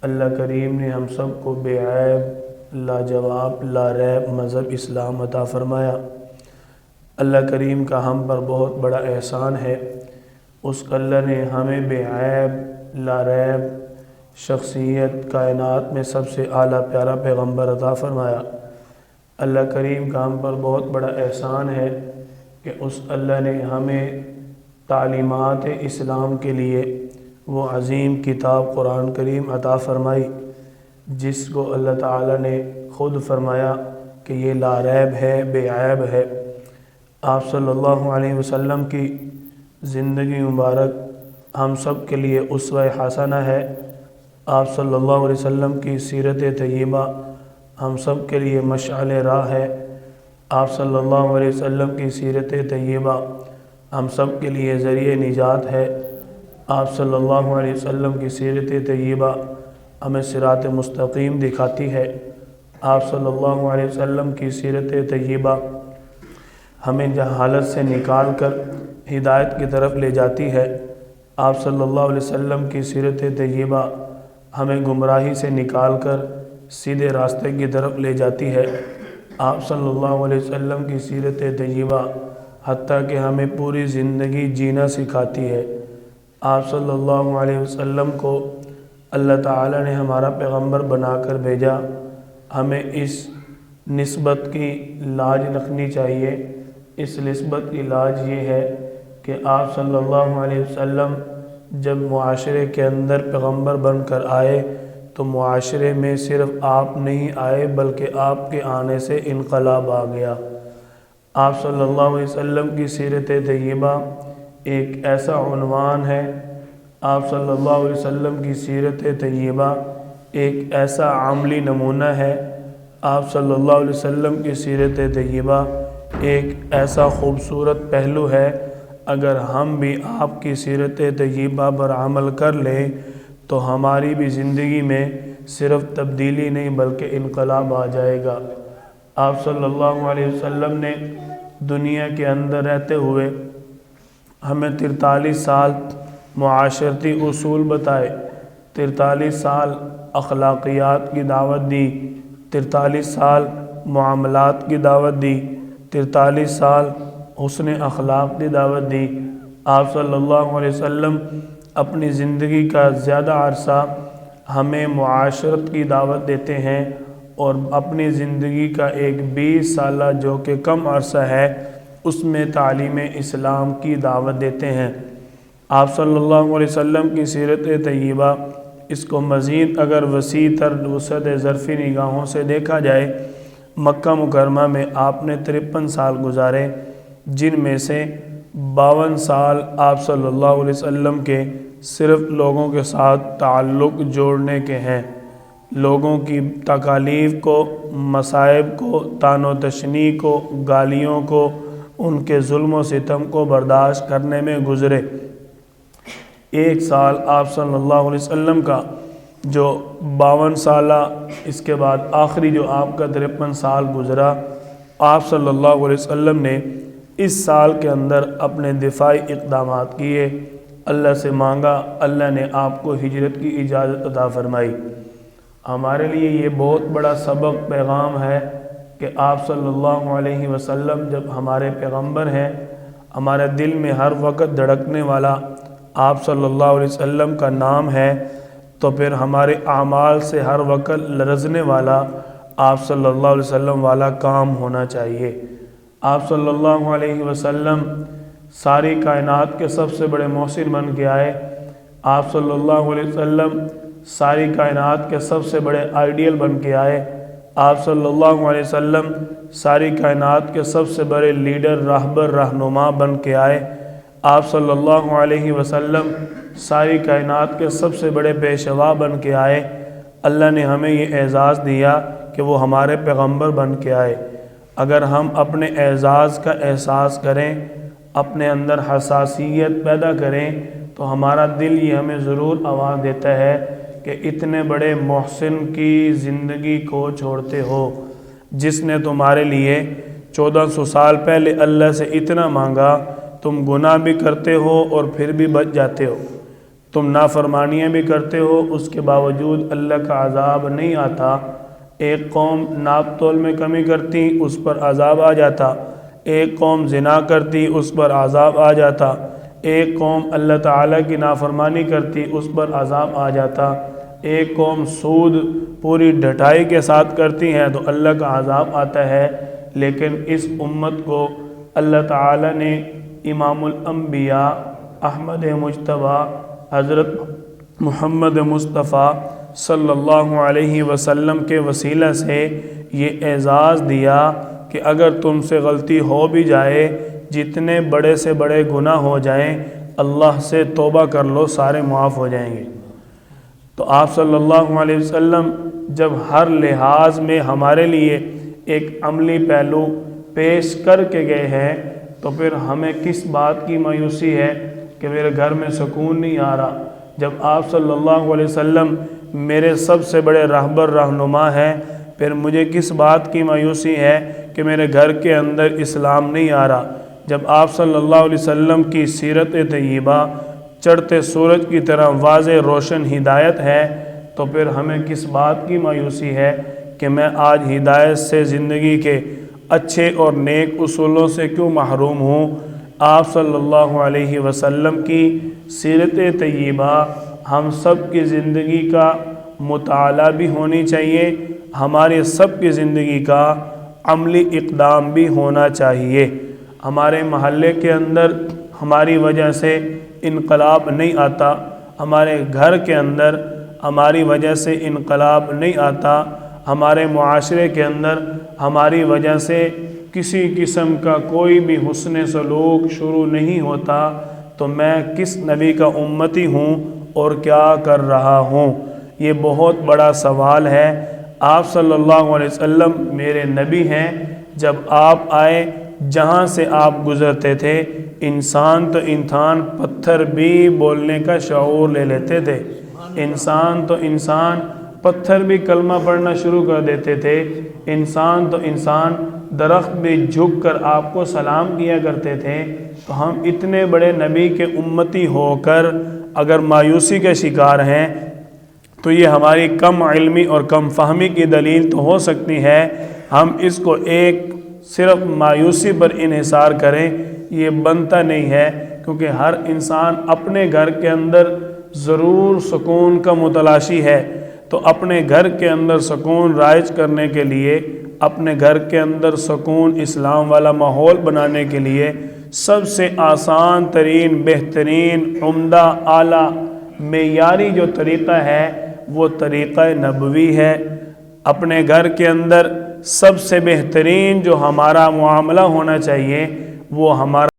اللہ کریم نے ہم سب کو بے عیب لاجواب لا ریب مذہب اسلام عطا فرمایا۔ اللہ کریم کا ہم پر بہت بڑا احسان ہے، اس اللہ نے ہمیں بے عیب لا ریب شخصیت کائنات میں سب سے اعلیٰ پیارا پیغمبر عطا فرمایا۔ اللہ کریم کا ہم پر بہت بڑا احسان ہے کہ اس اللہ نے ہمیں تعلیمات اسلام کے لیے وہ عظیم کتاب قرآن کریم عطا فرمائی، جس کو اللہ تعالیٰ نے خود فرمایا کہ یہ لا ریب ہے، بے عیب ہے۔ آپ صلی اللہ علیہ وسلم کی زندگی مبارک ہم سب کے لیے اسوہ حسنہ ہے۔ آپ صلی اللہ علیہ وسلم کی سیرت طیبہ ہم سب کے لیے مشعل راہ ہے۔ آپ صلی اللہ علیہ وسلم کی سیرت طیبہ ہم سب کے لیے ذریعہ نجات ہے۔ آپ صلی اللہ علیہ وسلم کی سیرت طیبہ ہمیں صراط مستقیم دکھاتی ہے۔ آپ صلی اللہ علیہ وسلم کی سیرت طیبہ ہمیں جہالت سے نکال کر ہدایت کی طرف لے جاتی ہے۔ آپ صلی اللہ علیہ وسلم کی سیرت طیبہ ہمیں گمراہی سے نکال کر سیدھے راستے کی طرف لے جاتی ہے۔ آپ صلی اللہ علیہ وسلم کی سیرت طیبہ حتیٰ کہ ہمیں پوری زندگی جینا سکھاتی ہے۔ آپ صلی اللہ علیہ وسلم کو اللہ تعالیٰ نے ہمارا پیغمبر بنا کر بھیجا۔ ہمیں اس نسبت کی لاج رکھنی چاہیے۔ اس نسبت کی لاج یہ ہے کہ آپ صلی اللہ علیہ وسلم جب معاشرے کے اندر پیغمبر بن کر آئے تو معاشرے میں صرف آپ نہیں آئے بلکہ آپ کے آنے سے انقلاب آ گیا۔ آپ صلی اللہ علیہ وسلم کی سیرت طیبہ ایک ایسا عنوان ہے، آپ صلی اللہ علیہ وسلم کی سیرت طیبہ ایک ایسا عملی نمونہ ہے، آپ صلی اللہ علیہ وسلم کی سیرت طیبہ ایک ایسا خوبصورت پہلو ہے۔ اگر ہم بھی آپ کی سیرت طیبہ پر عمل کر لیں تو ہماری بھی زندگی میں صرف تبدیلی نہیں بلکہ انقلاب آ جائے گا۔ آپ صلی اللہ علیہ وسلم نے دنیا کے اندر رہتے ہوئے ہمیں 43 سال معاشرتی اصول بتائے، 43 سال اخلاقیات کی دعوت دی، 43 سال معاملات کی دعوت دی، 43 سال حسن اخلاق کی دعوت دی۔ آپ صلی اللہ علیہ وسلم اپنی زندگی کا زیادہ عرصہ ہمیں معاشرت کی دعوت دیتے ہیں اور اپنی زندگی کا ایک 20 سالہ جو کہ کم عرصہ ہے اس میں تعلیم اسلام کی دعوت دیتے ہیں۔ آپ صلی اللہ علیہ وسلم کی سیرت طیبہ اس کو مزید اگر وسیع تر وسعت ظرفی نگاہوں سے دیکھا جائے، مکہ مکرمہ میں آپ نے 53 سال گزارے، جن میں سے 52 سال آپ صلی اللہ علیہ وسلم کے صرف لوگوں کے ساتھ تعلق جوڑنے کے ہیں، لوگوں کی تکالیف کو، مصائب کو، طعن و تشنیع کو، گالیوں کو، ان کے ظلم و ستم کو برداشت کرنے میں گزرے۔ 1 سال آپ صلی اللہ علیہ وسلم کا جو 52 سالہ، اس کے بعد آخری جو آپ کا 53 سال گزرا، آپ صلی اللہ علیہ وسلم نے اس سال کے اندر اپنے دفاعی اقدامات کیے، اللہ سے مانگا، اللہ نے آپ کو ہجرت کی اجازت عطا فرمائی۔ ہمارے لیے یہ بہت بڑا سبق پیغام ہے کہ آپ صلی اللہ علیہ وسلم جب ہمارے پیغمبر ہیں، ہمارے دل میں ہر وقت دھڑکنے والا آپ صلی اللہ علیہ وسلم کا نام ہے، تو پھر ہمارے اعمال سے ہر وقت لرزنے والا آپ صلی اللہ علیہ وسلم والا کام ہونا چاہیے۔ آپ صلی اللہ علیہ وسلم ساری کائنات کے سب سے بڑے محسن بن کے آئے، آپ صلی اللہ علیہ وسلم ساری کائنات کے سب سے بڑے آئیڈیل بن کے آئے، آپ صلی اللہ علیہ وسلم ساری کائنات کے سب سے بڑے لیڈر، راہبر، رہنما بن کے آئے، آپ صلی اللہ علیہ وسلم ساری کائنات کے سب سے بڑے پیشوا بن کے آئے۔ اللہ نے ہمیں یہ اعزاز دیا کہ وہ ہمارے پیغمبر بن کے آئے۔ اگر ہم اپنے اعزاز کا احساس کریں، اپنے اندر حساسیت پیدا کریں، تو ہمارا دل یہ ہمیں ضرور آواز دیتا ہے کہ اتنے بڑے محسن کی زندگی کو چھوڑتے ہو، جس نے تمہارے لیے 1400 سال پہلے اللہ سے اتنا مانگا، تم گناہ بھی کرتے ہو اور پھر بھی بچ جاتے ہو۔ تم نافرمانیاں بھی کرتے ہو، اس کے باوجود اللہ کا عذاب نہیں آتا۔ ایک قوم ناپ تول میں کمی کرتی، اس پر عذاب آ جاتا۔ ایک قوم زنا کرتی، اس پر عذاب آ جاتا۔ ایک قوم اللہ تعالیٰ کی نافرمانی کرتی، اس پر عذاب آ جاتا۔ ایک قوم سود پوری ڈھٹائی کے ساتھ کرتی ہے تو اللہ کا عذاب آتا ہے۔ لیکن اس امت کو اللہ تعالیٰ نے امام الانبیاء احمد مجتبیٰ حضرت محمد مصطفیٰ صلی اللہ علیہ وسلم کے وسیلہ سے یہ اعزاز دیا کہ اگر تم سے غلطی ہو بھی جائے، جتنے بڑے سے بڑے گناہ ہو جائیں، اللہ سے توبہ کر لو، سارے معاف ہو جائیں گے۔ تو آپ صلی اللہ علیہ وسلم جب ہر لحاظ میں ہمارے لیے ایک عملی پہلو پیش کر کے گئے ہیں، تو پھر ہمیں کس بات کی مایوسی ہے کہ میرے گھر میں سکون نہیں آ رہا، جب آپ صلی اللہ علیہ وسلم میرے سب سے بڑے رہبر رہنما ہیں؟ پھر مجھے کس بات کی مایوسی ہے کہ میرے گھر کے اندر اسلام نہیں آ رہا؟ جب آپ صلی اللہ علیہ وسلم کی سیرت طیبہ چڑھتے سورج کی طرح واضح روشن ہدایت ہے، تو پھر ہمیں کس بات کی مایوسی ہے کہ میں آج ہدایت سے، زندگی کے اچھے اور نیک اصولوں سے کیوں محروم ہوں؟ آپ صلی اللہ علیہ وسلم کی سیرت طیبہ ہم سب کی زندگی کا مطالعہ بھی ہونی چاہیے، ہماری سب کی زندگی کا عملی اقدام بھی ہونا چاہیے۔ ہمارے محلے کے اندر ہماری وجہ سے انقلاب نہیں آتا، ہمارے گھر کے اندر ہماری وجہ سے انقلاب نہیں آتا، ہمارے معاشرے کے اندر ہماری وجہ سے کسی قسم کا کوئی بھی حسن سلوک شروع نہیں ہوتا، تو میں کس نبی کا امتی ہوں اور کیا کر رہا ہوں؟ یہ بہت بڑا سوال ہے۔ آپ صلی اللہ علیہ وسلم میرے نبی ہیں۔ جب آپ آئے، جہاں سے آپ گزرتے تھے، انسان تو انسان، پتھر بھی بولنے کا شعور لے لیتے تھے۔ انسان تو انسان، پتھر بھی کلمہ پڑھنا شروع کر دیتے تھے۔ انسان تو انسان، درخت بھی جھک کر آپ کو سلام کیا کرتے تھے۔ تو ہم اتنے بڑے نبی کے امتی ہو کر اگر مایوسی کے شکار ہیں، تو یہ ہماری کم علمی اور کم فہمی کی دلیل تو ہو سکتی ہے۔ ہم اس کو ایک صرف مایوسی پر انحصار کریں، یہ بنتا نہیں ہے، کیونکہ ہر انسان اپنے گھر کے اندر ضرور سکون کا متلاشی ہے۔ تو اپنے گھر کے اندر سکون رائج کرنے کے لیے، اپنے گھر کے اندر سکون اسلام والا ماحول بنانے کے لیے سب سے آسان ترین، بہترین، عمدہ، اعلیٰ، معیاری جو طریقہ ہے وہ طریقہ نبوی ہے۔ اپنے گھر کے اندر سب سے بہترین جو ہمارا معاملہ ہونا چاہیے وہ ہمارا